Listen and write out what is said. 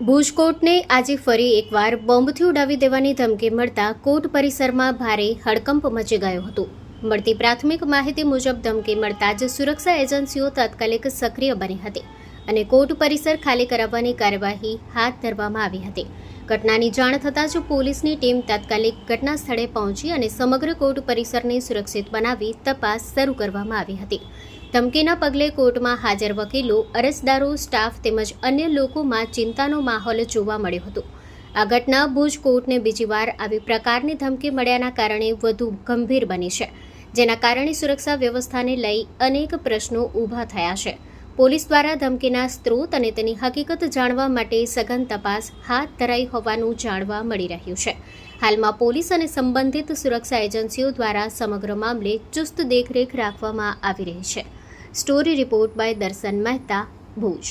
ભુજ કોર્ટને આજે ફરી એકવાર બોમ્બથી ઉડાવી દેવાની ધમકી મળતા કોર્ટ પરિસરમાં ભારે હડકંપ મચી ગયો હતો। મળતી પ્રાથમિક માહિતી મુજબ ધમકી મળતા જ સુરક્ષા એજન્સીઓ તાત્કાલિક સક્રિય બની હતી અને કોર્ટ પરિસર ખાલી કરાવવાની કાર્યવાહી હાથ ધરવામાં આવી હતી। ઘટનાની જાણ થતાં જ પોલીસની ટીમ તાત્કાલિક ઘટના સ્થળે પહોંચી અને સમગ્ર કોર્ટ પરિસરને સુરક્ષિત બનાવી તપાસ શરૂ કરવામાં આવી હતી। ધમકીના પગલે કોર્ટમાં હાજર વકીલો, અરજદારો, સ્ટાફ તેમજ અન્ય લોકોમાં ચિંતાનો માહોલ જોવા મળ્યો હતો। આ ઘટના ભુજ કોર્ટને બીજી વાર આવી પ્રકારની ધમકી મળ્યાના કારણે વધુ ગંભીર બની છે, જેના કારણે સુરક્ષા વ્યવસ્થાને લઈ અનેક પ્રશ્નો ઊભા થયા છે। પોલીસ દ્વારા ધમકીના સ્ત્રોત અને તેની હકીકત જાણવા માટે સઘન તપાસ હાથ ધરાઈ હોવાનું જાણવા મળી રહ્યું છે। હાલમાં પોલીસ અને સંબંધિત સુરક્ષા એજન્સીઓ દ્વારા સમગ્ર મામલે ચુસ્ત દેખરેખ રાખવામાં આવી રહી છે। સ્ટોરી રિપોર્ટ બાય દર્શન મહેતા, ભુજ।